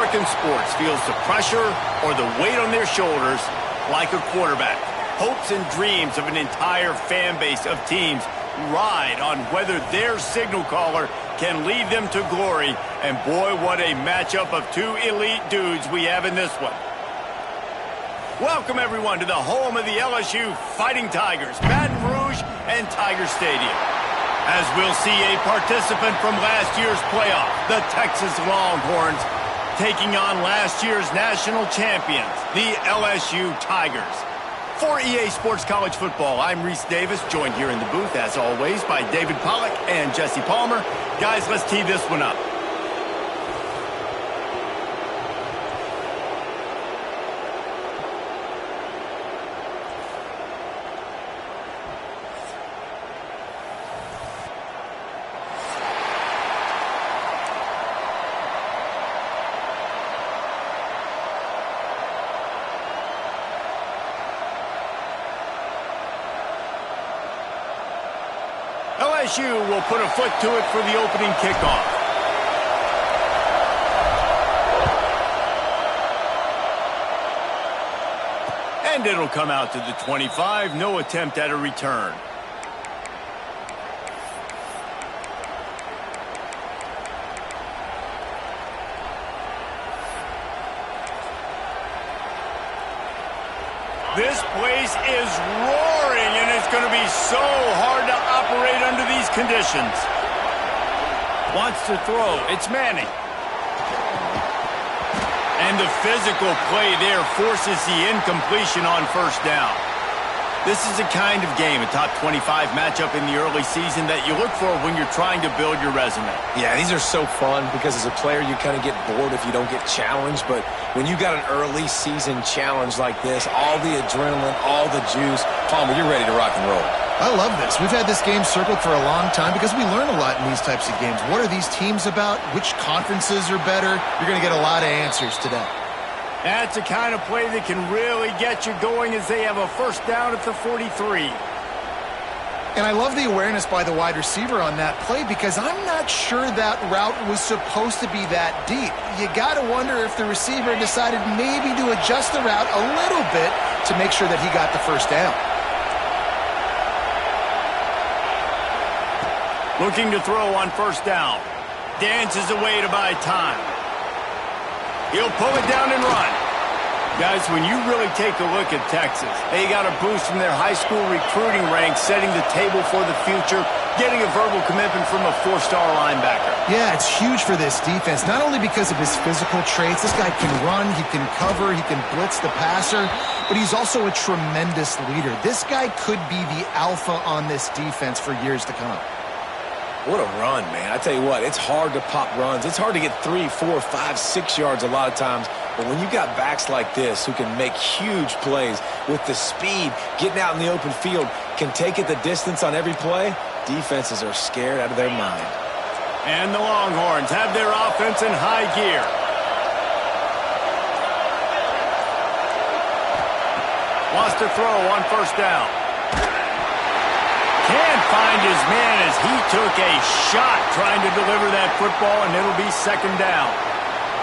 American sports feels the pressure or the weight on their shoulders like a quarterback. Hopes and dreams of an entire fan base of teams ride on whether their signal caller can lead them to glory. And boy, what a matchup of two elite dudes we have in this one. Welcome, everyone, to the home of the LSU Fighting Tigers, Baton Rouge and Tiger Stadium. As we'll see a participant from last year's playoff, the Texas Longhorns, taking on last year's national champions, the LSU Tigers. For EA Sports College Football, I'm Reese Davis, joined here in the booth, as always, by David Pollack and Jesse Palmer. Guys, let's tee this one up. LSU will put a foot to it for the opening kickoff. And it'll come out to the 25. No attempt at a return. This place is roaring, and it's going to be so hard to operate under these conditions. Wants to throw. It's Manning. And the physical play there forces the incompletion on first down. This is the kind of game, a top 25 matchup in the early season, that you look for when you're trying to build your resume. Yeah, these are so fun because as a player you kind of get bored if you don't get challenged, but when you got an early season challenge like this, all the adrenaline, all the juice, Palmer, you're ready to rock and roll. I love this. We've had this game circled for a long time because we learn a lot in these types of games. What are these teams about? Which conferences are better? You're going to get a lot of answers today. That's a kind of play that can really get you going as they have a first down at the 43. And I love the awareness by the wide receiver on that play because I'm not sure that route was supposed to be that deep. You got to wonder if the receiver decided maybe to adjust the route a little bit to make sure that he got the first down. Looking to throw on first down. Dances away to buy time. He'll pull it down and run. Guys, when you really take a look at Texas, they got a boost from their high school recruiting ranks, setting the table for the future, getting a verbal commitment from a four-star linebacker. Yeah, it's huge for this defense, not only because of his physical traits. This guy can run, he can cover, he can blitz the passer, but he's also a tremendous leader. This guy could be the alpha on this defense for years to come. What a run, man. I tell you what, it's hard to pop runs. It's hard to get 3, 4, 5, 6 yards a lot of times. But when you got backs like this who can make huge plays with the speed, getting out in the open field, can take it the distance on every play, defenses are scared out of their mind. And the Longhorns have their offense in high gear. Wants to throw on first down. Can't find his man as he took a shot trying to deliver that football, and it'll be second down.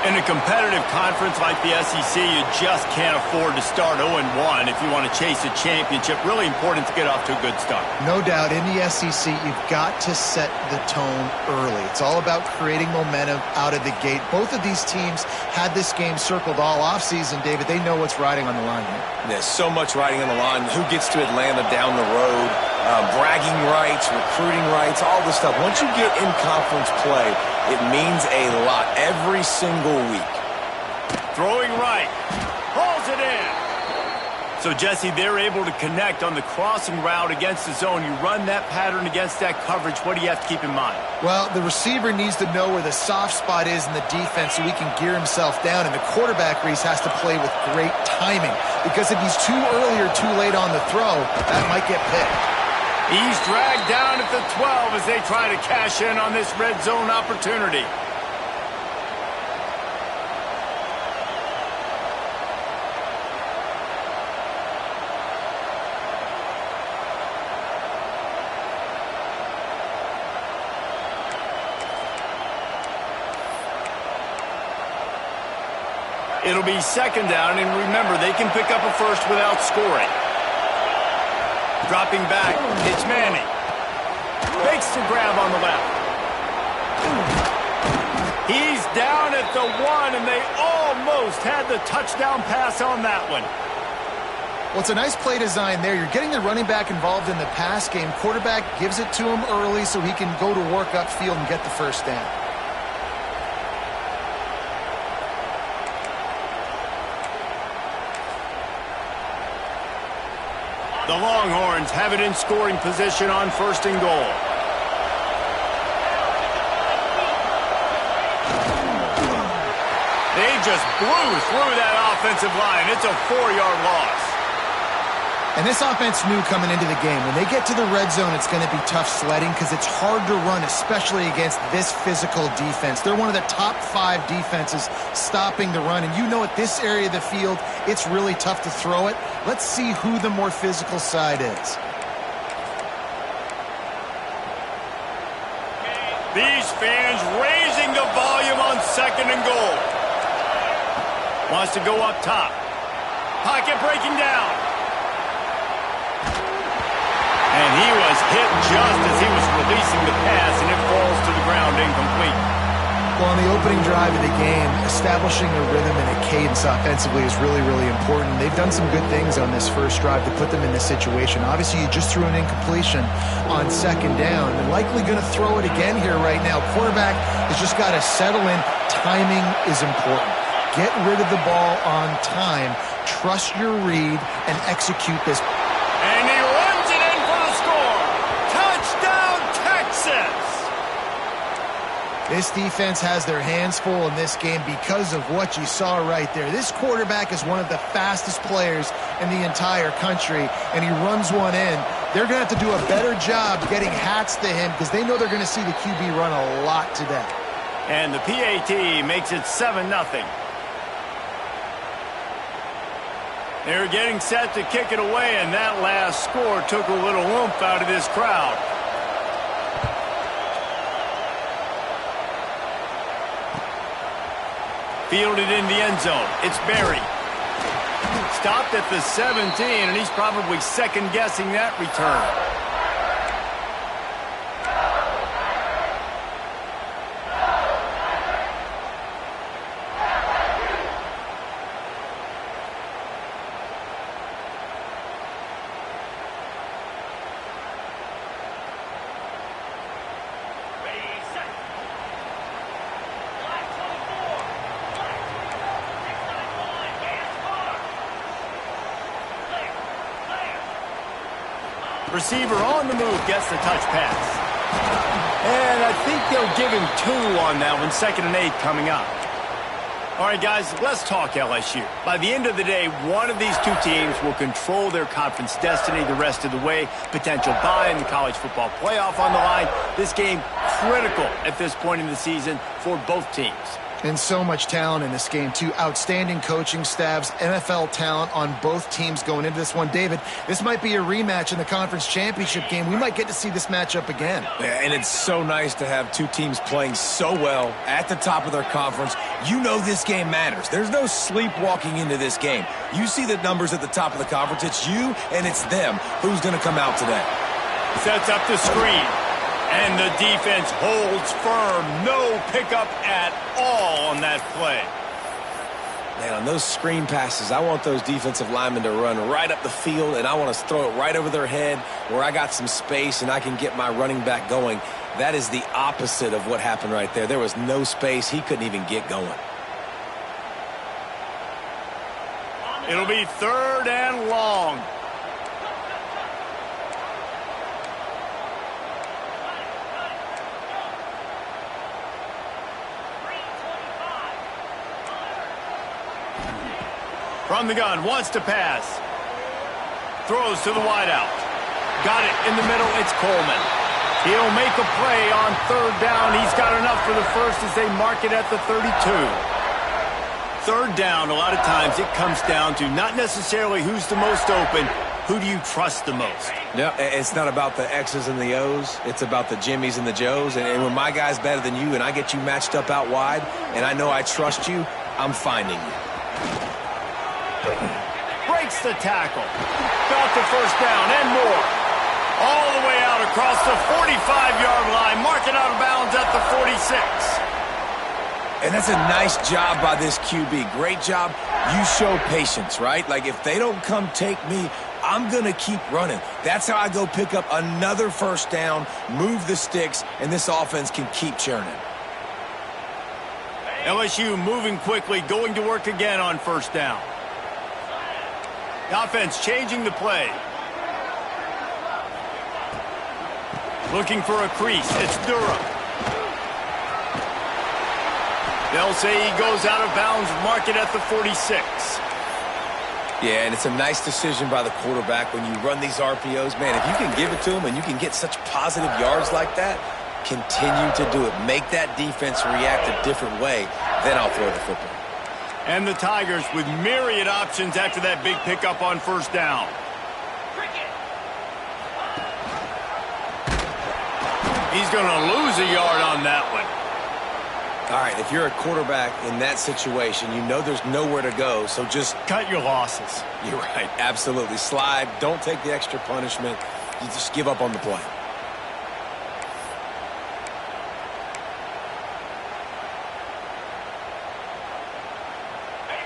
In a competitive conference like the SEC, you just can't afford to start 0-1 if you want to chase a championship. Really important to get off to a good start. No doubt, in the SEC, you've got to set the tone early. It's all about creating momentum out of the gate. Both of these teams had this game circled all offseason, David. They know what's riding on the line here. There's so much riding on the line. Who gets to Atlanta down the road? Bragging rights, recruiting rights, all this stuff. Once you get in conference play, it means a lot every single week. Throwing right. Hauls it in. So, Jesse, they're able to connect on the crossing route against the zone. You run that pattern against that coverage. What do you have to keep in mind? Well, the receiver needs to know where the soft spot is in the defense so he can gear himself down. And the quarterback, Reese, has to play with great timing. Because if he's too early or too late on the throw, that might get picked. He's dragged down at the 12 as they try to cash in on this red zone opportunity. It'll be second down, and remember, they can pick up a first without scoring. Dropping back, it's Manning. Makes the grab on the left. He's down at the 1, and they almost had the touchdown pass on that one. Well, it's a nice play design there. You're getting the running back involved in the pass game. Quarterback gives it to him early so he can go to work upfield and get the first down. The Longhorns have it in scoring position on 1st and goal. They just blew through that offensive line. It's a 4-yard loss. And this offense knew coming into the game, when they get to the red zone, it's going to be tough sledding because it's hard to run, especially against this physical defense. They're one of the top 5 defenses stopping the run. And you know at this area of the field, it's really tough to throw it. Let's see who the more physical side is. These fans raising the volume on 2nd and goal. Wants to go up top. Pocket breaking down. And he was hit just as he was releasing the pass, and it falls to the ground incomplete. Well, on the opening drive of the game, establishing a rhythm and a cadence offensively is really, really important. They've done some good things on this first drive to put them in this situation. Obviously, you just threw an incompletion on 2nd down. They're likely going to throw it again here right now. Quarterback has just got to settle in. Timing is important. Get rid of the ball on time. Trust your read and execute this. And he runs it in for the score. Touchdown, Texas! This defense has their hands full in this game because of what you saw right there. This quarterback is one of the fastest players in the entire country, and he runs one in. They're going to have to do a better job getting hats to him because they know they're going to see the QB run a lot today. And the PAT makes it 7-0. They're getting set to kick it away, and that last score took a little oomph out of this crowd. Fielded in the end zone. It's Berry. Stopped at the 17, and he's probably second-guessing that return. Receiver on the move gets the touch pass. And I think they'll give him 2 on that one. 2nd and 8 coming up. All right, guys, let's talk LSU. By the end of the day, one of these 2 teams will control their conference destiny the rest of the way. Potential bye in the college football playoff on the line. This game critical at this point in the season for both teams. And so much talent in this game, too. Outstanding coaching staffs, NFL talent on both teams going into this one. David, this might be a rematch in the conference championship game. We might get to see this matchup again. Yeah, and it's so nice to have 2 teams playing so well at the top of their conference. You know this game matters. There's no sleepwalking into this game. You see the numbers at the top of the conference. It's you and it's them. Who's going to come out today? Sets up the screen. And the defense holds firm. No pickup at all on that play. Man, on those screen passes, I want those defensive linemen to run right up the field, and I want to throw it right over their head where I got some space and I can get my running back going. That is the opposite of what happened right there. There was no space. He couldn't even get going. It'll be 3rd and long. From the gun, wants to pass. Throws to the wideout. Got it in the middle, it's Coleman. He'll make a play on 3rd down. He's got enough for the first as they mark it at the 32. 3rd down, a lot of times it comes down to not necessarily who's the most open, who do you trust the most? Yeah, it's not about the X's and the O's. It's about the Jimmies and the Joes. And when my guy's better than you and I get you matched up out wide and I know I trust you, I'm finding you. Breaks the tackle. Got the first down and more. All the way out across the 45-yard line. Marking out of bounds at the 46. And that's a nice job by this QB. Great job. You show patience, right? Like, if they don't come take me, I'm going to keep running. That's how I go pick up another first down, move the sticks, and this offense can keep churning. LSU moving quickly, going to work again on first down. The offense changing the play. Looking for a crease. It's Durham. They'll say he goes out of bounds, mark it at the 46. Yeah, and it's a nice decision by the quarterback when you run these RPOs. Man, if you can give it to him and you can get such positive yards like that, continue to do it. Make that defense react a different way, then I'll throw the football. And the Tigers with myriad options after that big pickup on first down. He's going to lose a yard on that one. All right, if you're a quarterback in that situation, you know there's nowhere to go, so just cut your losses. You're right, absolutely. Slide, don't take the extra punishment. You just give up on the play.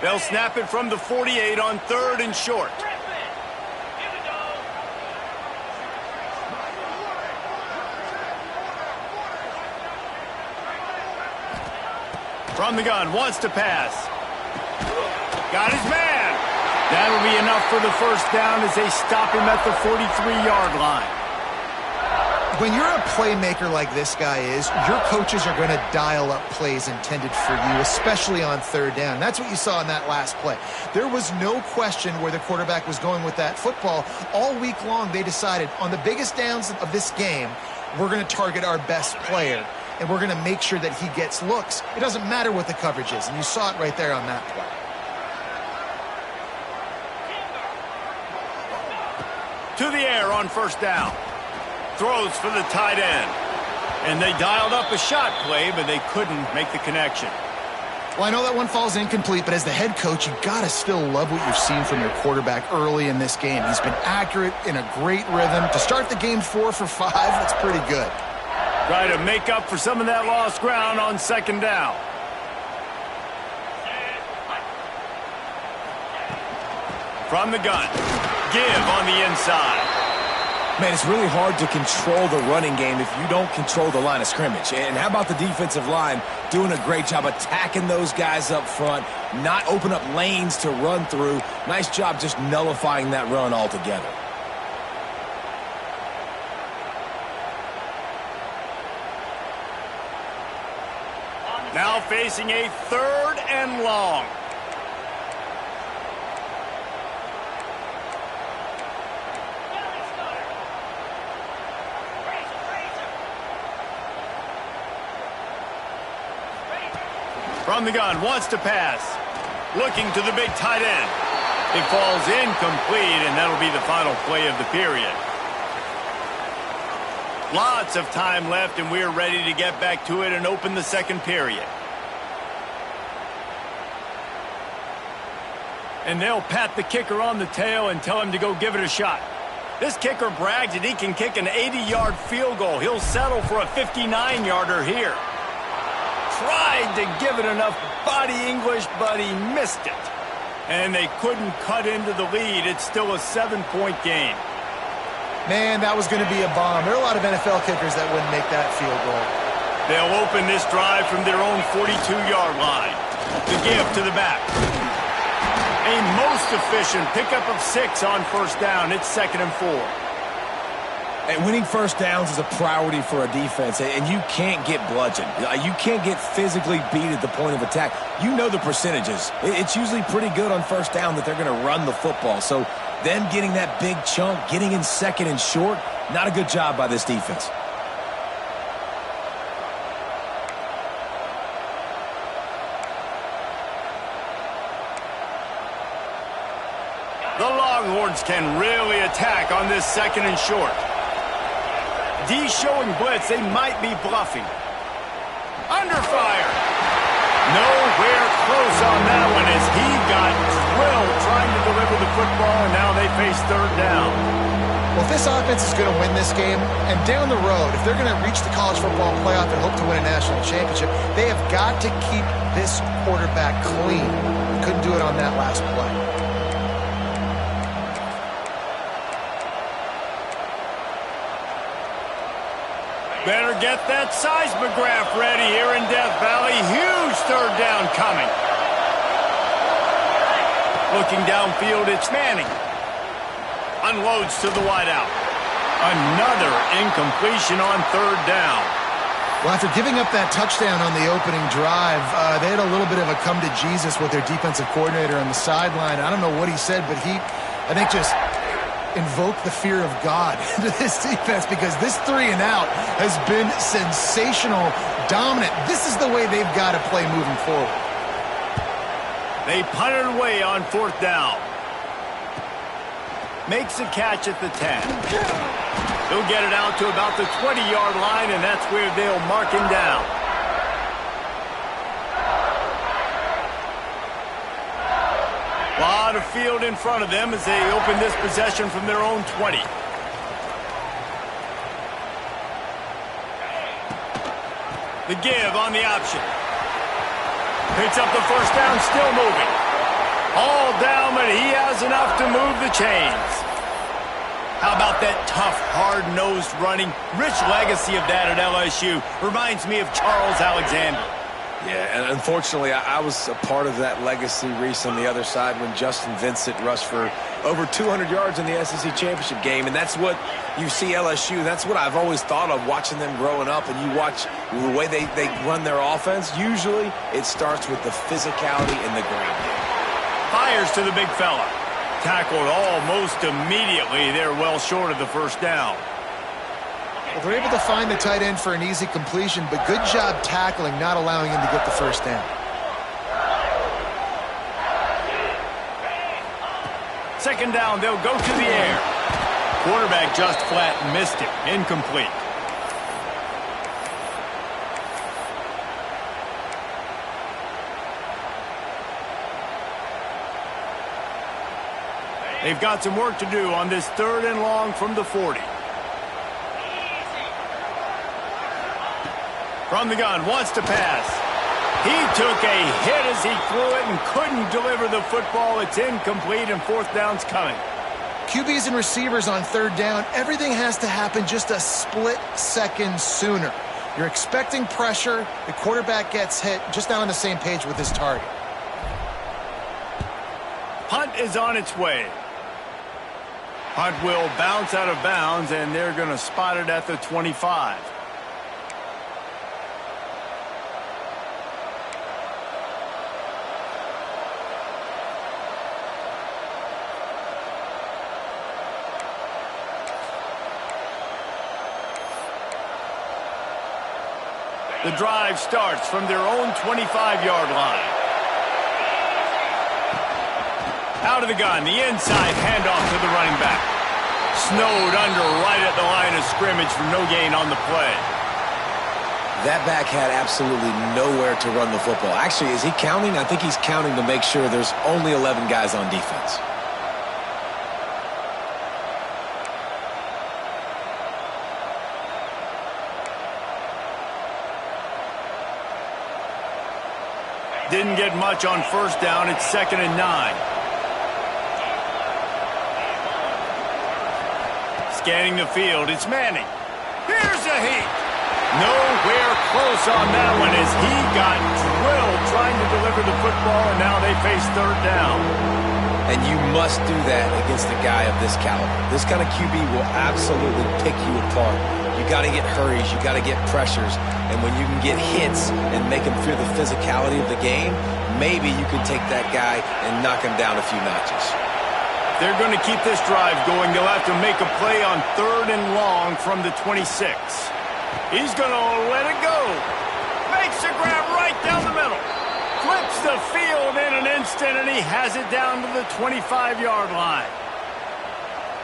They'll snap it from the 48 on 3rd and short. From the gun, wants to pass. Got his man. That'll be enough for the first down as they stop him at the 43-yard line. When you're a playmaker like this guy is, your coaches are going to dial up plays intended for you, especially on 3rd down. That's what you saw in that last play. There was no question where the quarterback was going with that football. All week long, they decided on the biggest downs of this game, we're going to target our best player, and we're going to make sure that he gets looks. It doesn't matter what the coverage is, and you saw it right there on that play. To the air on first down. Throws for the tight end. And they dialed up a shot play, but they couldn't make the connection. Well, I know that one falls incomplete, but as the head coach, you got to still love what you've seen from your quarterback early in this game. He's been accurate, in a great rhythm. To start the game 4 for 5, that's pretty good. Try to make up for some of that lost ground on 2nd down. From the gun. Give on the inside. Man, it's really hard to control the running game if you don't control the line of scrimmage. And how about the defensive line doing a great job attacking those guys up front, not open up lanes to run through. Nice job just nullifying that run altogether. Now facing a 3rd and long. From the gun, wants to pass. Looking to the big tight end. It falls incomplete, and that'll be the final play of the period. Lots of time left, and we're ready to get back to it and open the 2nd period. And they'll pat the kicker on the tail and tell him to go give it a shot. This kicker brags that he can kick an 80-yard field goal. He'll settle for a 59-yarder here. Tried to give it enough body English, but he missed it. And they couldn't cut into the lead. It's still a 7-point game. Man, that was going to be a bomb. There are a lot of NFL kickers that wouldn't make that field goal. They'll open this drive from their own 42-yard line. The give to the back. A most efficient pickup of 6 on first down. It's 2nd and 4. And winning first downs is a priority for a defense, and you can't get bludgeoned. You can't get physically beat at the point of attack. You know the percentages. It's usually pretty good on first down that they're going to run the football. So them getting that big chunk, getting in 2nd and short, not a good job by this defense. The Longhorns can really attack on this 2nd and short. D showing blitz. They might be bluffing. Under fire. Nowhere close on that one as he got football, and now they face third down. Well, if this offense is going to win this game, and down the road, if they're going to reach the college football playoff and hope to win a national championship, they have got to keep this quarterback clean. Couldn't do it on that last play. Better get that seismograph ready here in Death Valley. Huge third down coming. Looking downfield, it's Manning. Unloads to the wideout. Another incompletion on third down. Well, after giving up that touchdown on the opening drive, they had a little bit of a come to Jesus with their defensive coordinator on the sideline. I don't know what he said, but I think, just invoked the fear of God into this defense, because this 3 and out has been sensational, dominant. This is the way they've got to play moving forward. They punted away on fourth down. Makes a catch at the 10. He'll get it out to about the 20-yard line, and that's where they'll mark him down. A lot of field in front of them as they open this possession from their own 20. The give on the option. Picks up the first down, still moving. All down, but he has enough to move the chains. How about that tough, hard-nosed running? Rich legacy of that at LSU. Reminds me of Charles Alexander. Yeah, and unfortunately, I was a part of that legacy, Reese, on the other side when Justin Vincent rushed for over 200 yards in the SEC Championship game, and that's what you see LSU. That's what I've always thought of watching them growing up, and you watch the way they run their offense. Usually, it starts with the physicality in the ground game. Fires to the big fella. Tackled almost immediately. They're well short of the first down. Well, they're able to find the tight end for an easy completion, but good job tackling, not allowing him to get the first down. Second down, they'll go to the air. Quarterback just flat missed it. Incomplete. They've got some work to do on this third and long from the 40. From the gun, wants to pass. He took a hit as he threw it and couldn't deliver the football. It's incomplete, and fourth down's coming. QBs and receivers on third down, everything has to happen just a split second sooner. You're expecting pressure. The quarterback gets hit, just not on the same page with his target. Punt is on its way. Punt will bounce out of bounds, and they're going to spot it at the 25. The drive starts from their own 25-yard line. Out of the gun, the inside handoff to the running back. Snowed under right at the line of scrimmage for no gain on the play. That back had absolutely nowhere to run the football. Actually, is he counting? I think he's counting to make sure there's only 11 guys on defense. Didn't get much on first down. It's 2nd and 9. Scanning the field, it's Manning. Here's a heat. Nowhere close on that one as he got drilled trying to deliver the football, and now they face third down. And you must do that against a guy of this caliber. This kind of QB will absolutely pick you apart. You got to get hurries, you got to get pressures, and when you can get hits and make him fear the physicality of the game, maybe you can take that guy and knock him down a few notches. They're going to keep this drive going. They'll have to make a play on third and long from the 26. He's going to let it go. Makes a grab right down the middle. Flips the field in an instant, and he has it down to the 25-yard line.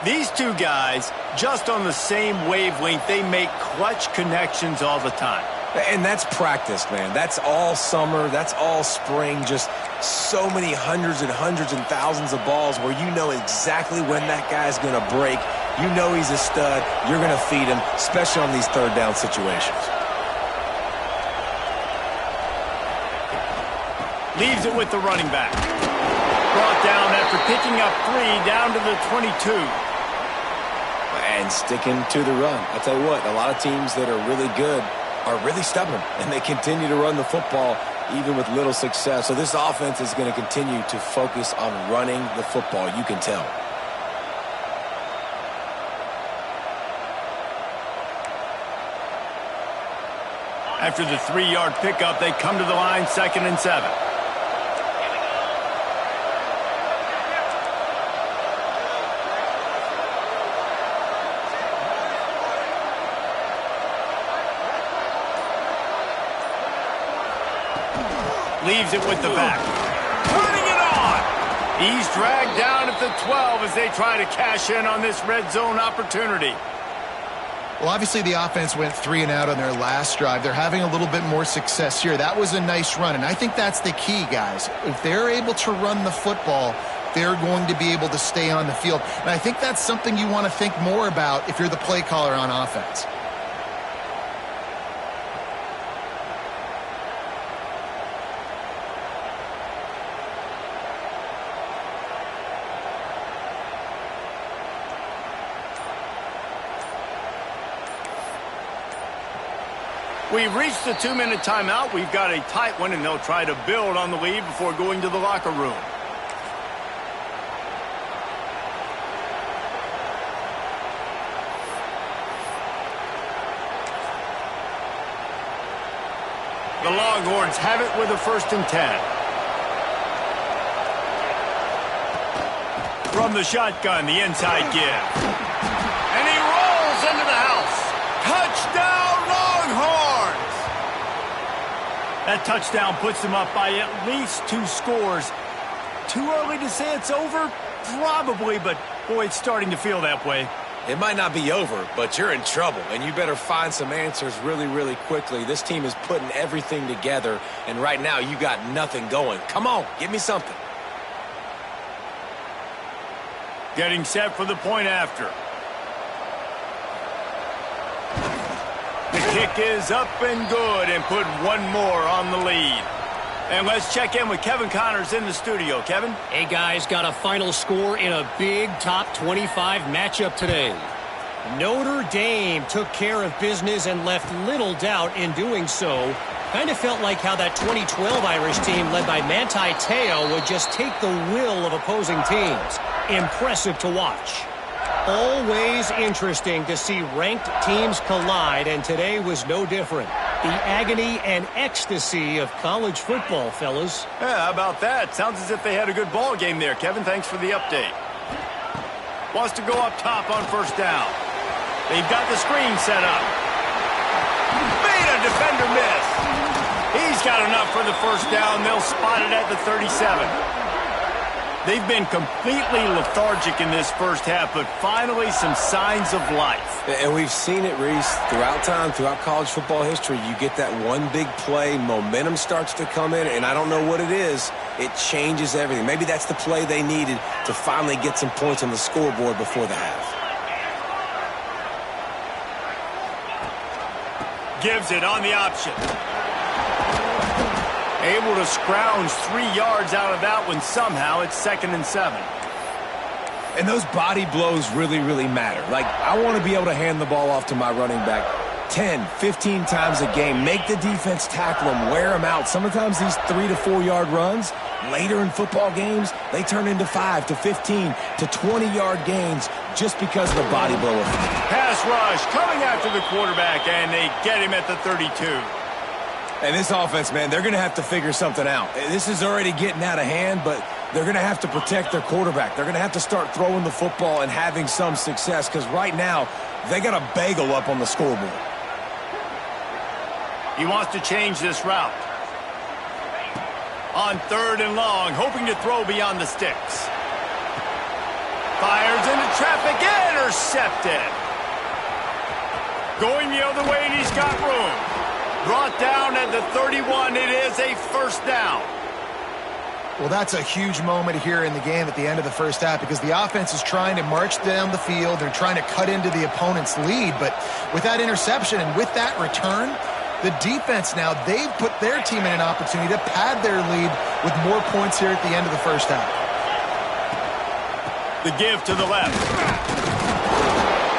These two guys, just on the same wavelength, they make clutch connections all the time. And that's practice, man. That's all summer. That's all spring. Just so many hundreds and thousands of balls where you know exactly when that guy's going to break. You know he's a stud. You're going to feed him, especially on these third down situations. Leaves it with the running back. Brought down after picking up 3 down to the 22. And sticking to the run. I'll tell you what, a lot of teams that are really good are really stubborn, and they continue to run the football even with little success. So this offense is going to continue to focus on running the football. You can tell. After the 3-yard pickup, they come to the line, 2nd and 7. Leaves it with the back. Turning it on. He's dragged down at the 12 as they try to cash in on this red zone opportunity. Well, obviously the offense went 3 and out on their last drive. They're having a little bit more success here. That was a nice run, and I think that's the key, guys. If they're able to run the football, they're going to be able to stay on the field. And I think that's something you want to think more about if you're the play caller on offense. We've reached the 2-minute timeout. We've got a tight one, and they'll try to build on the lead before going to the locker room. The Longhorns have it with a 1st and 10. From the shotgun, the inside give. And he rolls into the house. Touchdown, Longhorns! That touchdown puts them up by at least 2 scores. Too early to say it's over? Probably, but boy, it's starting to feel that way. It might not be over, but you're in trouble, and you better find some answers really, really quickly. This team is putting everything together, and right now you got nothing going. Come on, give me something. Getting set for the point after. The kick is up and good and put one more on the lead. And let's check in with Kevin Connors in the studio. Kevin? Hey, guys, got a final score in a big top 25 matchup today. Notre Dame took care of business and left little doubt in doing so. Kind of felt like how that 2012 Irish team led by Manti Te'o would just take the will of opposing teams. Impressive to watch. Always interesting to see ranked teams collide, and today was no different. The agony and ecstasy of college football, fellas. Yeah, how about that? Sounds as if they had a good ball game there. Kevin, thanks for the update. Wants to go up top on 1st down. They've got the screen set up. Made a defender miss. He's got enough for the 1st down. They'll spot it at the 37. They've been completely lethargic in this first half, but finally some signs of life. And we've seen it, Reese, throughout time, throughout college football history. You get that one big play, momentum starts to come in, and I don't know what it is. It changes everything. Maybe that's the play they needed to finally get some points on the scoreboard before the half. Gives it on the option. Able to scrounge 3 yards out of that one somehow. It's 2nd and 7. And those body blows really, really matter. Like, I want to be able to hand the ball off to my running back 10, 15 times a game. Make the defense tackle them, wear them out. Sometimes these 3 to 4 yard runs, later in football games, they turn into 5 to 15 to 20-yard gains just because of the body blow effect. Pass rush coming after the quarterback, and they get him at the 32. And this offense, man, they're going to have to figure something out. This is already getting out of hand, but they're going to have to protect their quarterback. They're going to have to start throwing the football and having some success because right now they got a bagel up on the scoreboard. He wants to change this route. On 3rd and long, hoping to throw beyond the sticks. Fires into traffic, intercepted. Going the other way, and he's got room. Brought down at the 31. It is a first down. Well, that's a huge moment here in the game at the end of the first half because the offense is trying to march down the field. They're trying to cut into the opponent's lead. But with that interception and with that return, the defense now, they've put their team in an opportunity to pad their lead with more points here at the end of the first half. The give to the left.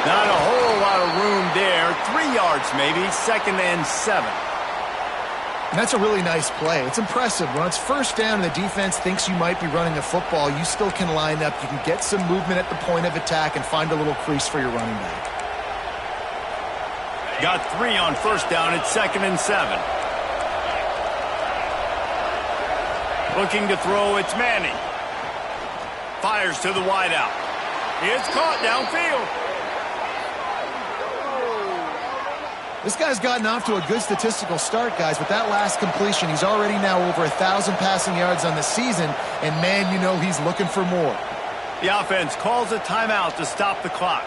Not a whole lot of room there. 3 yards maybe, 2nd and 7. And that's a really nice play. It's impressive. When it's first down and the defense thinks you might be running a football, you still can line up. You can get some movement at the point of attack and find a little crease for your running back. Got 3 on first down. It's 2nd and 7. Looking to throw. It's Manning. Fires to the wideout. It's caught downfield. This guy's gotten off to a good statistical start, guys. With that last completion, he's already now over 1,000 passing yards on the season, and man, you know he's looking for more. The offense calls a timeout to stop the clock.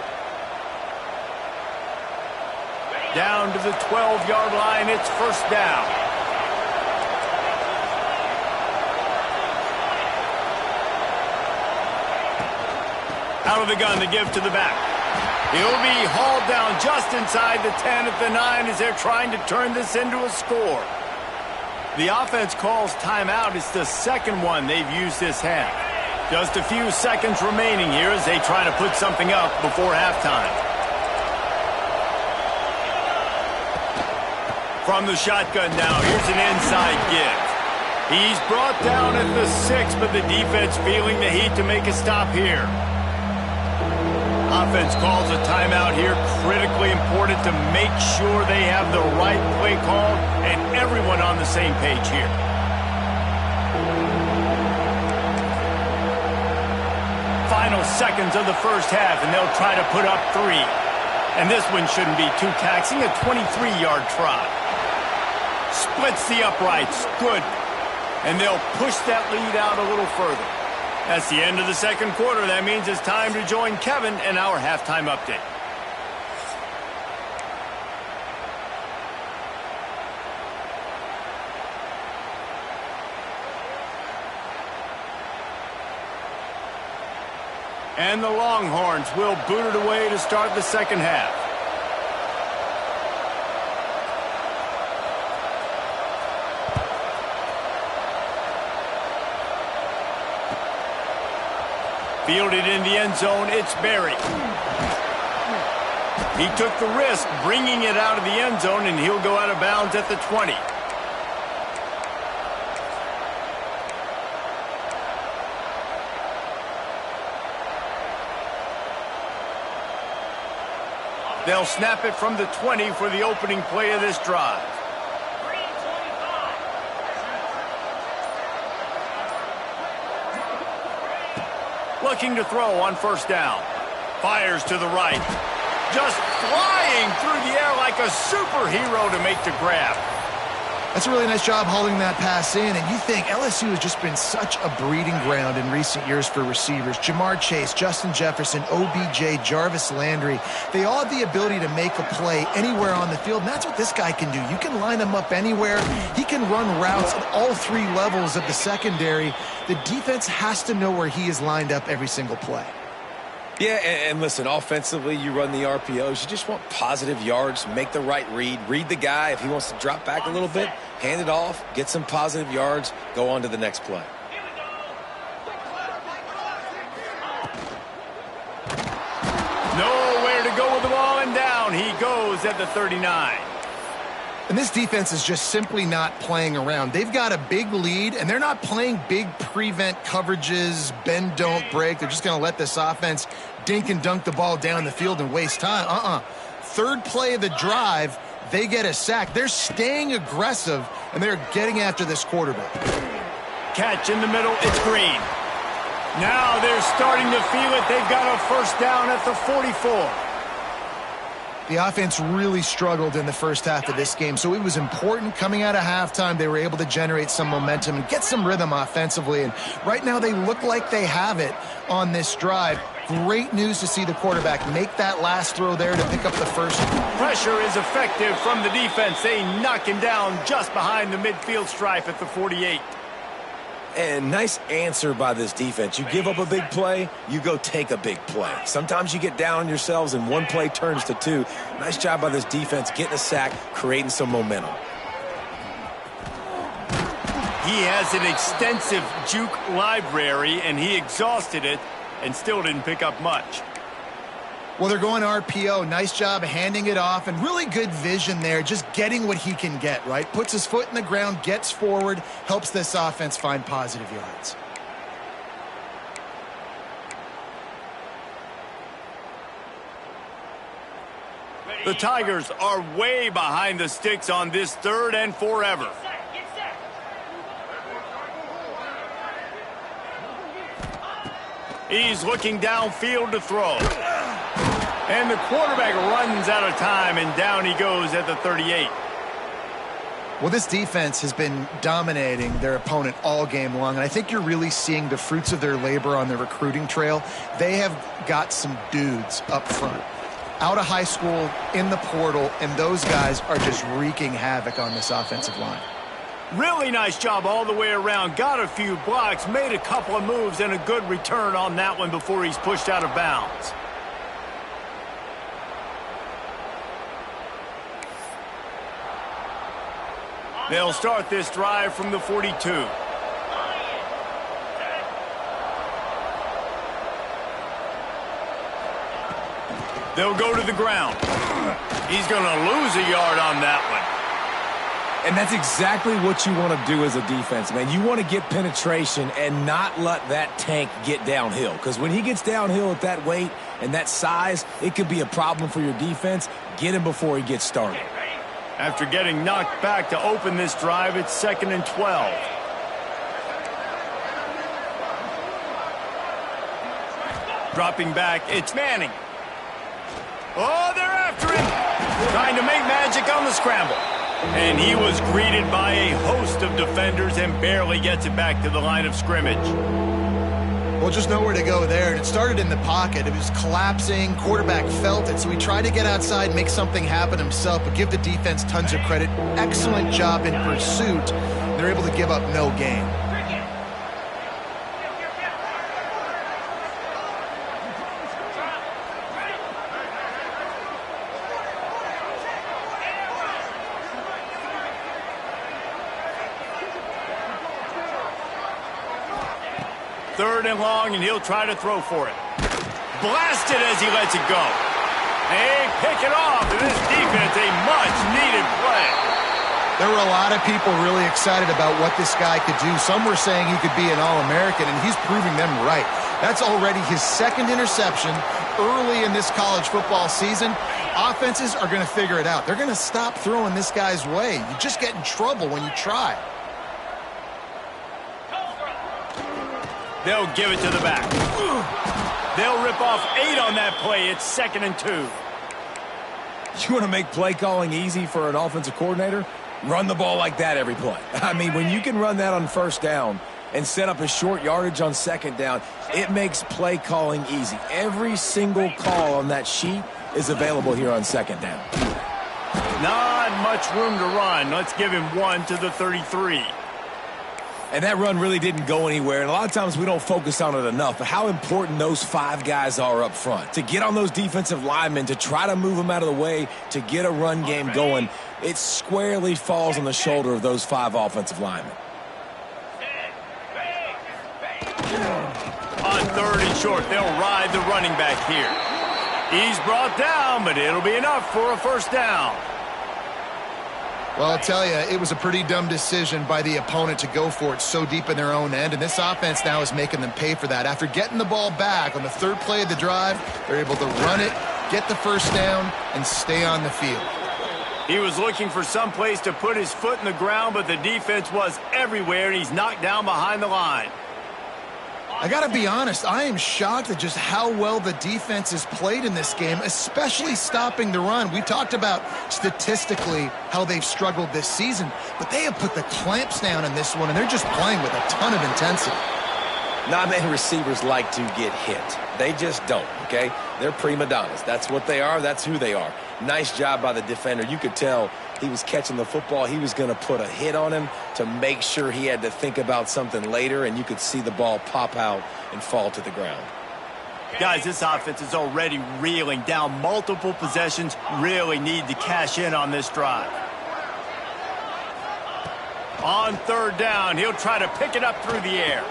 Down to the 12-yard line, it's first down. Out of the gun, the give to the back. He'll be hauled down just inside the 10 at the 9 as they're trying to turn this into a score. The offense calls timeout. It's the second one they've used this half. Just a few seconds remaining here as they try to put something up before halftime. From the shotgun now, here's an inside give. He's brought down at the 6, but the defense feeling the heat to make a stop here. Offense calls a timeout here. Critically important to make sure they have the right play called and everyone on the same page here. Final seconds of the first half, and they'll try to put up 3. And this one shouldn't be too taxing, a 23-yard try. Splits the uprights. Good. And they'll push that lead out a little further. That's the end of the second quarter. That means it's time to join Kevin in our halftime update. And the Longhorns will boot it away to start the second half. Fielded in the end zone, it's Berry. He took the risk bringing it out of the end zone, and he'll go out of bounds at the 20. They'll snap it from the 20 for the opening play of this drive. Looking to throw on first down. Fires to the right. Just flying through the air like a superhero to make the grab. That's a really nice job holding that pass in, and you think LSU has just been such a breeding ground in recent years for receivers. Jamar Chase, Justin Jefferson, OBJ, Jarvis Landry, they all have the ability to make a play anywhere on the field, and that's what this guy can do. You can line him up anywhere. He can run routes at all 3 levels of the secondary. The defense has to know where he is lined up every single play. Yeah, and listen, offensively, you run the RPOs. You just want positive yards, make the right read the guy. If he wants to drop back a little bit, hand it off, get some positive yards, go on to the next play. Nowhere to go with the ball, and down he goes at the 39. And this defense is just simply not playing around. They've got a big lead, and they're not playing big prevent coverages, bend, don't break. They're just going to let this offense dink and dunk the ball down the field and waste time. Third play of the drive, they get a sack. They're staying aggressive, and they're getting after this quarterback. Catch in the middle, it's Green. Now they're starting to feel it. They've got a first down at the 44. The offense really struggled in the first half of this game, so it was important coming out of halftime. They were able to generate some momentum and get some rhythm offensively, and right now they look like they have it on this drive. Great news to see the quarterback make that last throw there to pick up the first. Pressure is effective from the defense. They knock him down just behind the midfield stripe at the 48. And nice answer by this defense. You give up a big play, you go take a big play. Sometimes you get down on yourselves and one play turns to two. Nice job by this defense getting a sack, creating some momentum. He has an extensive juke library, and he exhausted it and still didn't pick up much. Well, they're going RPO. Nice job handing it off, and really good vision there, just getting what he can get, right? Puts his foot in the ground, gets forward, helps this offense find positive yards. The Tigers are way behind the sticks on this 3rd and forever. He's looking downfield to throw. And the quarterback runs out of time, and down he goes at the 38. Well, this defense has been dominating their opponent all game long, and I think you're really seeing the fruits of their labor on the recruiting trail. They have got some dudes up front, out of high school, in the portal, and those guys are just wreaking havoc on this offensive line. Really nice job all the way around. Got a few blocks, made a couple of moves, and a good return on that one before he's pushed out of bounds. They'll start this drive from the 42. They'll go to the ground. He's going to lose a yard on that one. And that's exactly what you want to do as a defense, man. You want to get penetration and not let that tank get downhill. Because when he gets downhill at that weight and that size, it could be a problem for your defense. Get him before he gets started. After getting knocked back to open this drive, it's 2nd and 12. Dropping back, it's Manning. Oh, they're after him. Trying to make magic on the scramble. And he was greeted by a host of defenders and barely gets it back to the line of scrimmage. Well, just nowhere to go there. It started in the pocket. It was collapsing. Quarterback felt it, so he tried to get outside, make something happen himself, but give the defense tons of credit. Excellent job in pursuit. They're able to give up no gain. Third and long, and he'll try to throw for it. Blasted as he lets it go. They pick it off, and this defense, a much-needed play. There were a lot of people really excited about what this guy could do. Some were saying he could be an All-American, and he's proving them right. That's already his 2nd interception early in this college football season. Offenses are going to figure it out. They're going to stop throwing this guy's way. You just get in trouble when you try. They'll give it to the back. They'll rip off 8 on that play. It's 2nd and 2. You want to make play calling easy for an offensive coordinator? Run the ball like that every play. I mean, when you can run that on 1st down and set up a short yardage on 2nd down, it makes play calling easy. Every single call on that sheet is available here on 2nd down. Not much room to run. Let's give him 1 to the 33. And that run really didn't go anywhere. And a lot of times we don't focus on it enough. But how important those 5 guys are up front. To get on those defensive linemen, to try to move them out of the way, to get a run game going, it squarely falls on the shoulder of those 5 offensive linemen. On 3rd and short, they'll ride the running back here. He's brought down, but it'll be enough for a 1st down. Well, I'll tell you, it was a pretty dumb decision by the opponent to go for it so deep in their own end, and this offense now is making them pay for that. After getting the ball back on the 3rd play of the drive, they're able to run it, get the 1st down, and stay on the field. He was looking for some place to put his foot in the ground, but the defense was everywhere, and he's knocked down behind the line. I got to be honest, I am shocked at just how well the defense has played in this game, especially stopping the run. We talked about statistically how they've struggled this season, but they have put the clamps down in this one, and they're just playing with a ton of intensity. Not many receivers like to get hit. They just don't, okay? They're prima donnas. That's what they are. That's who they are. Nice job by the defender. You could tell he was catching the football. He was going to put a hit on him to make sure he had to think about something later, and you could see the ball pop out and fall to the ground. Guys, this offense is already reeling down multiple possessions. Really need to cash in on this drive. On third down, he'll try to pick it up through the air.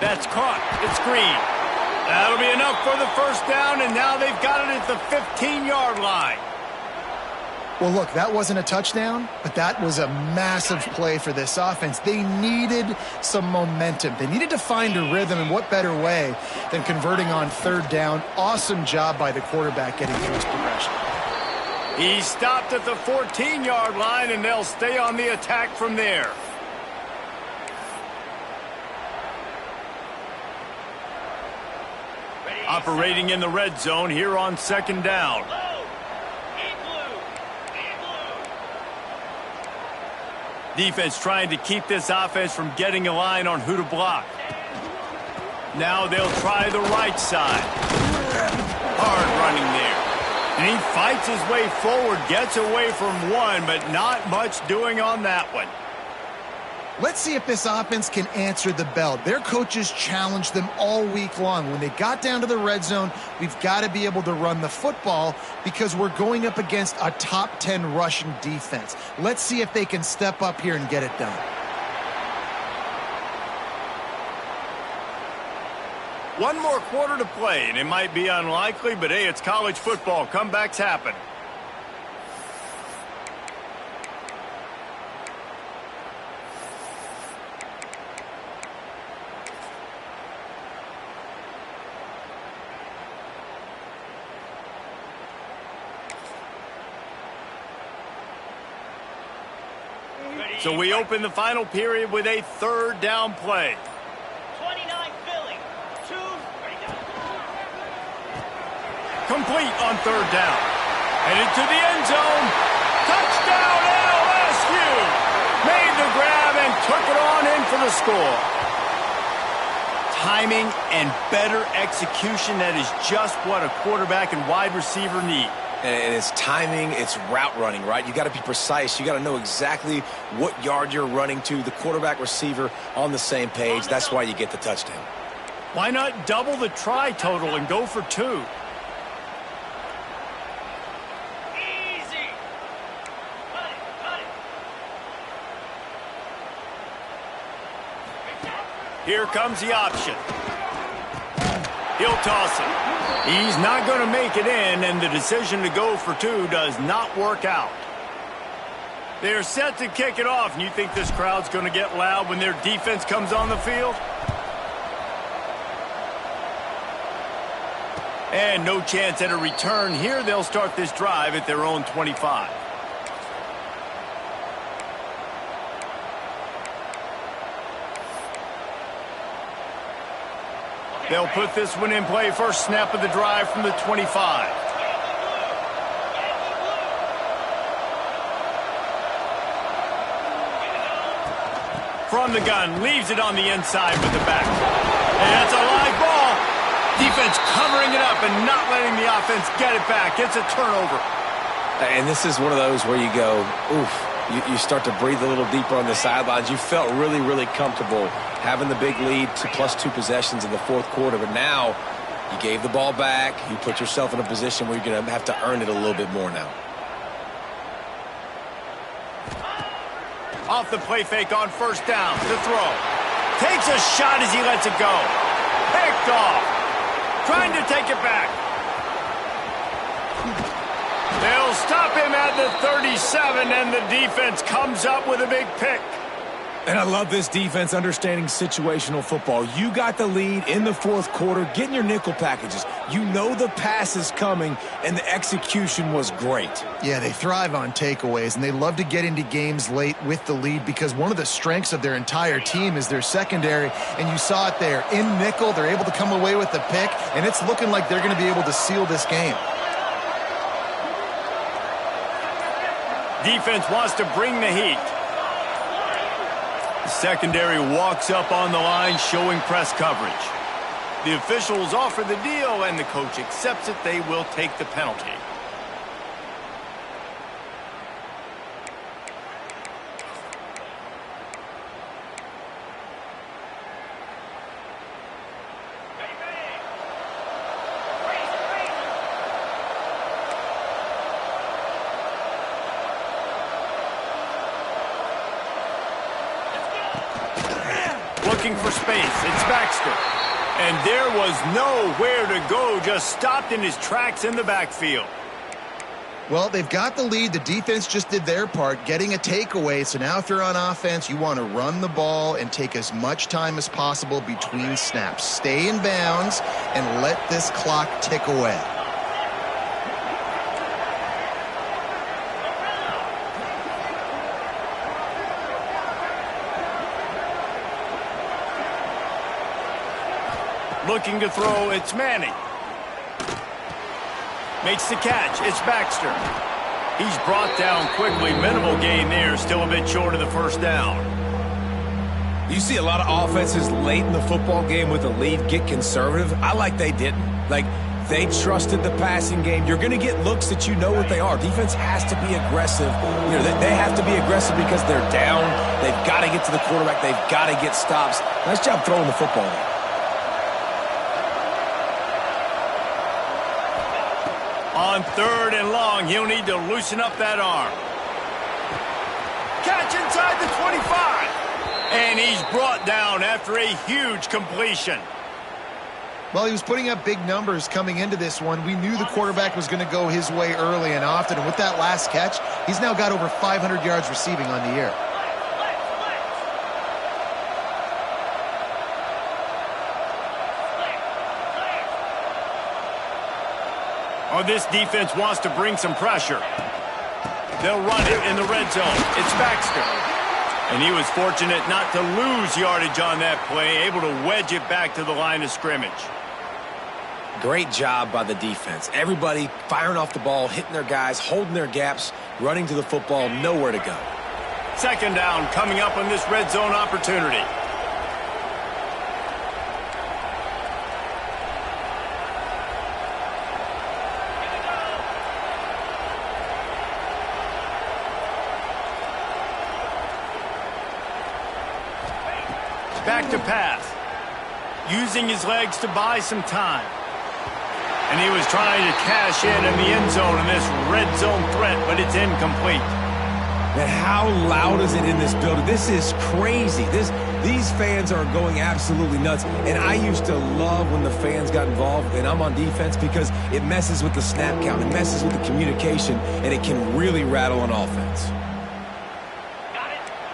That's caught. It's Green. That'll be enough for the first down, and now they've got it at the 15-yard line. Well, look, that wasn't a touchdown, but that was a massive play for this offense. They needed some momentum. They needed to find a rhythm, and what better way than converting on third down. Awesome job by the quarterback getting through his progression. He stopped at the 14-yard line, and they'll stay on the attack from there. Operating in the red zone here on second down. Defense trying to keep this offense from getting a line on who to block. Now they'll try the right side. Hard running there. And he fights his way forward, gets away from one, but not much doing on that one. Let's see if this offense can answer the bell. Their coaches challenged them all week long. When they got down to the red zone, we've got to be able to run the football because we're going up against a top 10 rushing defense. Let's see if they can step up here and get it done. One more quarter to play, and it might be unlikely, but hey, it's college football. Comebacks happen. So we open the final period with a third down play. 29 Philly. 2. Complete on third down. Headed to the end zone. Touchdown LSU. Made the grab and took it on in for the score. Timing and better execution, that is just what a quarterback and wide receiver need. And it's timing, it's route running, right? You got to be precise. You got to know exactly what yard you're running to. The quarterback receiver on the same page. That's why you get the touchdown. Why not double the try total and go for 2? Easy. Cut it. Here comes the option. He'll toss it. He's not going to make it in, and the decision to go for 2 does not work out. They're set to kick it off, and you think this crowd's going to get loud when their defense comes on the field? And no chance at a return here. They'll start this drive at their own 25. They'll put this one in play. First snap of the drive from the 25. From the gun, leaves it on the inside with the back. And that's a live ball. Defense covering it up and not letting the offense get it back. It's a turnover. And this is one of those where you go, oof. You start to breathe a little deeper on the sidelines. You felt really, really comfortable having the big lead to +2 possessions in the fourth quarter. But now you gave the ball back. You put yourself in a position where you're going to have to earn it a little bit more now. Off the play fake on first down to throw. Takes a shot as he lets it go. Picked off. Trying to take it back. They'll stop him at the 37, and the defense comes up with a big pick. And I love this defense understanding situational football. You got the lead in the fourth quarter, getting your nickel packages. You know the pass is coming, and the execution was great. Yeah, they thrive on takeaways, and they love to get into games late with the lead because one of the strengths of their entire team is their secondary, and you saw it there. In nickel, they're able to come away with the pick, and it's looking like they're going to be able to seal this game. Defense wants to bring the heat. The secondary walks up on the line, showing press coverage. The officials offer the deal, and the coach accepts it. They will take the penalty. Looking for space. It's Baxter. And there was nowhere to go, just stopped in his tracks in the backfield. Well, they've got the lead. The defense just did their part, getting a takeaway. So now if you're on offense, you want to run the ball and take as much time as possible between snaps. Stay in bounds and let this clock tick away. Looking to throw, it's Manning. Makes the catch, it's Baxter. He's brought down quickly. Minimal gain there, still a bit short of the first down. You see a lot of offenses late in the football game with a lead get conservative. I like they didn't. Like, they trusted the passing game. You're going to get looks that you know what they are. Defense has to be aggressive. You know, they have to be aggressive because they're down. They've got to get to the quarterback. They've got to get stops. Nice job throwing the football there. On 3rd and long, he'll need to loosen up that arm. Catch inside the 25. And he's brought down after a huge completion. Well, he was putting up big numbers coming into this one. We knew the quarterback was going to go his way early and often. And with that last catch, he's now got over 500 yards receiving on the year. Oh, this defense wants to bring some pressure. They'll run it in the red zone. It's Baxter. And he was fortunate not to lose yardage on that play, able to wedge it back to the line of scrimmage. Great job by the defense. Everybody firing off the ball, hitting their guys, holding their gaps, running to the football, nowhere to go. 2nd down coming up on this red zone opportunity. Back to pass. Using his legs to buy some time. And he was trying to cash in the end zone in this red zone threat, but it's incomplete. Man, how loud is it in this building? This is crazy. These fans are going absolutely nuts. And I used to love when the fans got involved, and I'm on defense, because it messes with the snap count. It messes with the communication, and it can really rattle an offense.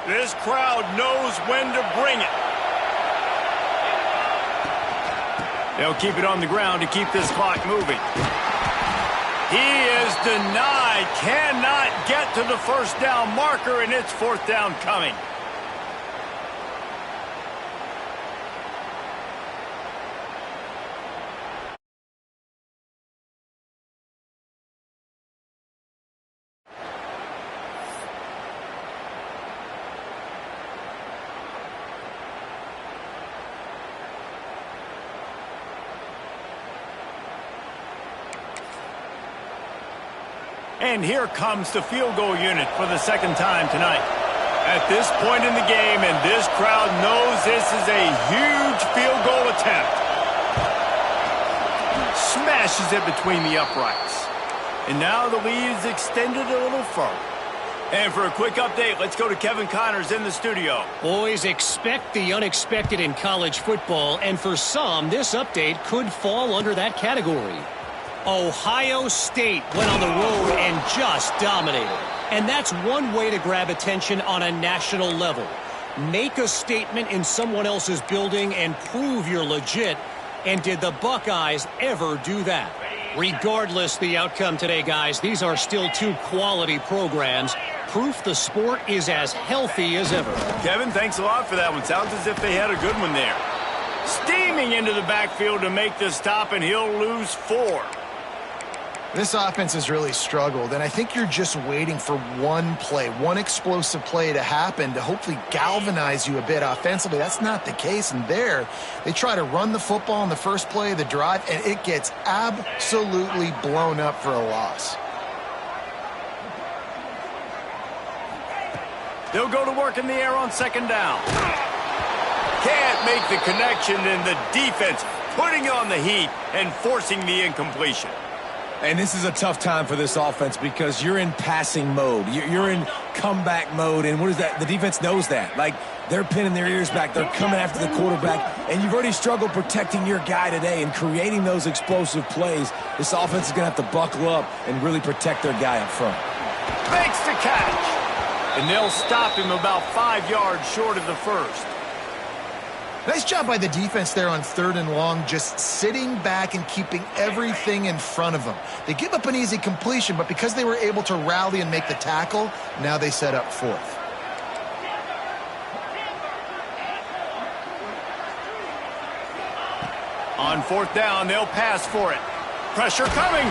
This crowd knows when to bring it. They'll keep it on the ground to keep this clock moving. He is denied. Cannot get to the first down marker, and it's 4th down coming. And here comes the field goal unit for the 2nd time tonight. At this point in the game, and this crowd knows this is a huge field goal attempt. Smashes it between the uprights. And now the lead is extended a little further. And for a quick update, let's go to Kevin Connors in the studio. Boys, expect the unexpected in college football, and for some, this update could fall under that category. Ohio State went on the road and just dominated. And that's one way to grab attention on a national level. Make a statement in someone else's building and prove you're legit. And did the Buckeyes ever do that? Regardless the outcome today, guys, these are still 2 quality programs. Proof the sport is as healthy as ever. Kevin, thanks a lot for that one. Sounds as if they had a good one there. Steaming into the backfield to make the stop, and he'll lose 4. This offense has really struggled, and I think you're just waiting for one play, one explosive play to happen to hopefully galvanize you a bit offensively. That's not the case, and there, they try to run the football in the first play of the drive, and it gets absolutely blown up for a loss. They'll go to work in the air on second down. Can't make the connection, and the defense putting on the heat and forcing the incompletion. And this is a tough time for this offense because you're in passing mode. You're in comeback mode, and what is that? The defense knows that. Like, they're pinning their ears back. They're coming after the quarterback, and you've already struggled protecting your guy today and creating those explosive plays. This offense is going to have to buckle up and really protect their guy up front. Makes the catch, and they'll stop him about 5 yards short of the first. Nice job by the defense there on 3rd and long, just sitting back and keeping everything in front of them. They give up an easy completion, but because they were able to rally and make the tackle, now they set up 4th. On 4th down, they'll pass for it. Pressure coming.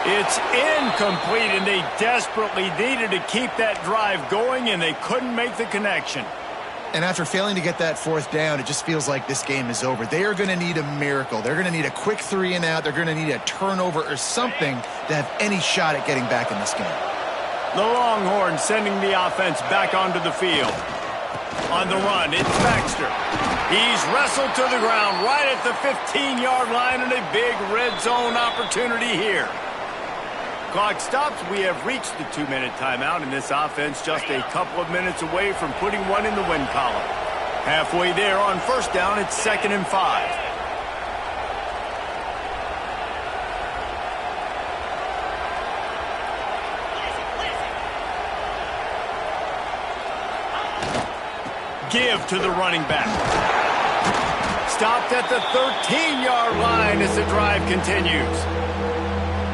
It's incomplete, and they desperately needed to keep that drive going, and they couldn't make the connection. And after failing to get that 4th down, it just feels like this game is over. They are going to need a miracle. They're going to need a quick 3 and out. They're going to need a turnover or something to have any shot at getting back in this game. The Longhorns sending the offense back onto the field. On the run, it's Baxter. He's wrestled to the ground right at the 15-yard line, and a big red zone opportunity here. Clock stops. We have reached the 2-minute timeout, and this offense just a couple of minutes away from putting one in the win column. Halfway there on 1st down, it's 2nd and 5. Give to the running back. Stopped at the 13-yard line as the drive continues.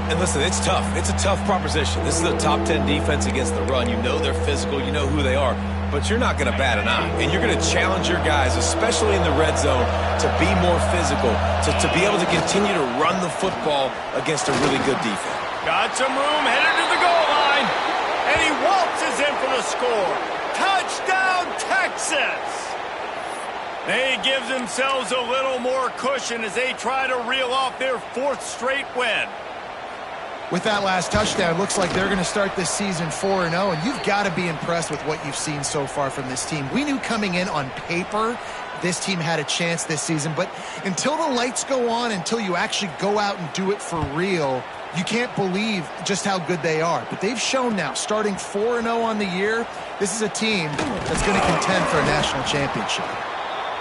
And listen, it's tough. It's a tough proposition. This is a top 10 defense against the run. You know they're physical. You know who they are. But you're not going to bat an eye. And you're going to challenge your guys, especially in the red zone, to be more physical, to be able to continue to run the football against a really good defense. Got some room, headed to the goal line. And he waltzes in for the score. Touchdown, Texas! They give themselves a little more cushion as they try to reel off their 4th straight win. With that last touchdown, looks like they're going to start this season 4-0, and you've got to be impressed with what you've seen so far from this team. We knew coming in on paper this team had a chance this season, but until the lights go on, until you actually go out and do it for real, you can't believe just how good they are. But they've shown now, starting 4-0 on the year, this is a team that's going to contend for a national championship.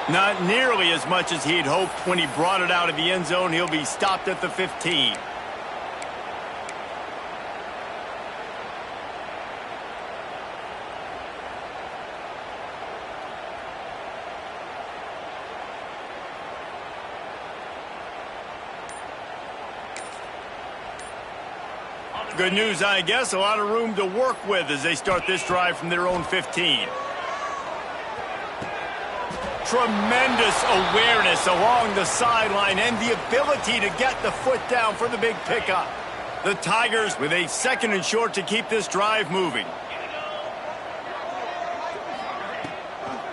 Not nearly as much as he'd hoped when he brought it out of the end zone. He'll be stopped at the 15. Good news, I guess. A lot of room to work with as they start this drive from their own 15. Tremendous awareness along the sideline and the ability to get the foot down for the big pickup. The Tigers with a 2nd and short to keep this drive moving.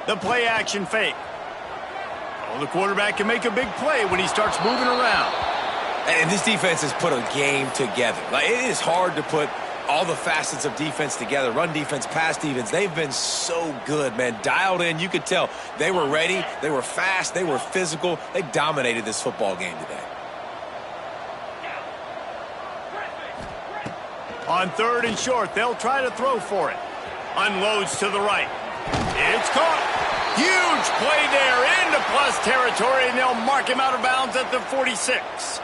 The play action fake. Well, the quarterback can make a big play when he starts moving around. And this defense has put a game together. Like, it is hard to put all the facets of defense together. Run defense, pass defense. They've been so good, man. Dialed in. You could tell they were ready. They were fast. They were physical. They dominated this football game today. On 3rd and short, they'll try to throw for it. Unloads to the right. It's caught. Huge play there into plus territory, and they'll mark him out of bounds at the 46.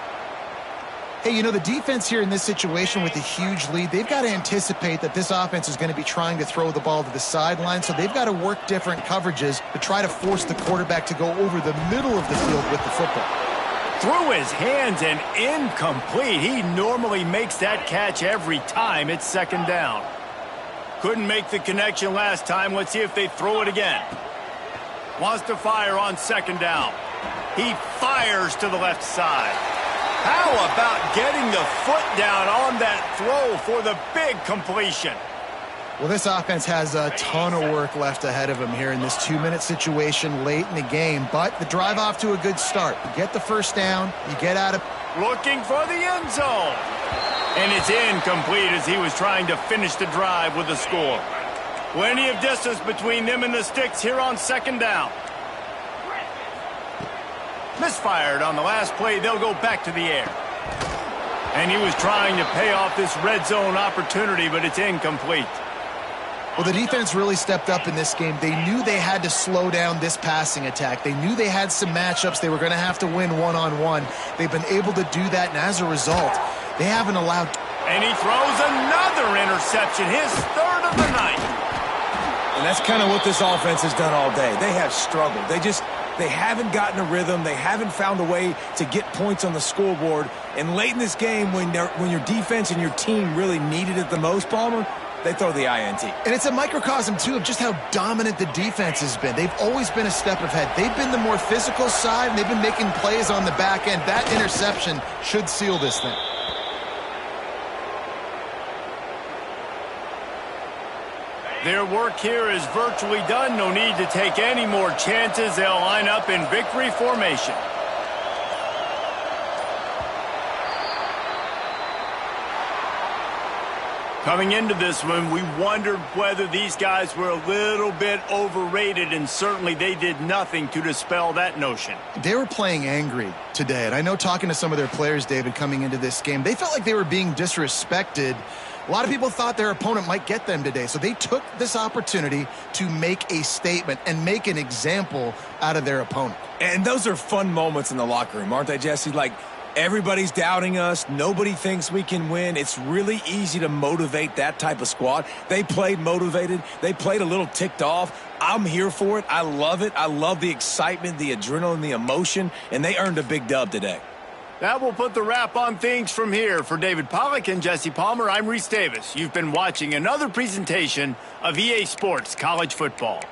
Hey, you know, the defense here in this situation with a huge lead, they've got to anticipate that this offense is going to be trying to throw the ball to the sideline, so they've got to work different coverages to try to force the quarterback to go over the middle of the field with the football. Through his hands and incomplete. He normally makes that catch every time. It's 2nd down. Couldn't make the connection last time. Let's see if they throw it again. Wants to fire on 2nd down. He fires to the left side. How about getting the foot down on that throw for the big completion? Well, this offense has a ton of work left ahead of them here in this 2-minute situation late in the game, but the drive off to a good start. You get the first down, you get out of... Looking for the end zone. And it's incomplete as he was trying to finish the drive with a score. Plenty of distance between them and the sticks here on second down. Misfired on the last play. They'll go back to the air. And he was trying to pay off this red zone opportunity, but it's incomplete. Well, the defense really stepped up in this game. They knew they had to slow down this passing attack. They knew they had some matchups they were going to have to win one-on-one. They've been able to do that, and as a result, they haven't allowed... And he throws another interception, his third of the night. And that's kind of what this offense has done all day. They have struggled. They haven't gotten a rhythm. They haven't found a way to get points on the scoreboard. And late in this game, when your defense and your team really needed it the most, Palmer, they throw the INT. And it's a microcosm, too, of just how dominant the defense has been. They've always been a step ahead. They've been the more physical side, and they've been making plays on the back end. That interception should seal this thing. Their work here is virtually done. No need to take any more chances. They'll line up in victory formation. Coming into this one, we wondered whether these guys were a little bit overrated, and certainly they did nothing to dispel that notion. They were playing angry today, and I know talking to some of their players, David, coming into this game, they felt like they were being disrespected. A lot of people thought their opponent might get them today, so they took this opportunity to make a statement and make an example out of their opponent. And those are fun moments in the locker room, aren't they, Jesse? Like, everybody's doubting us. Nobody thinks we can win. It's really easy to motivate that type of squad. They played motivated. They played a little ticked off. I'm here for it. I love it. I love the excitement, the adrenaline, the emotion, and they earned a big dub today. That will put the wrap on things from here. For David Pollack and Jesse Palmer, I'm Reese Davis. You've been watching another presentation of EA Sports College Football.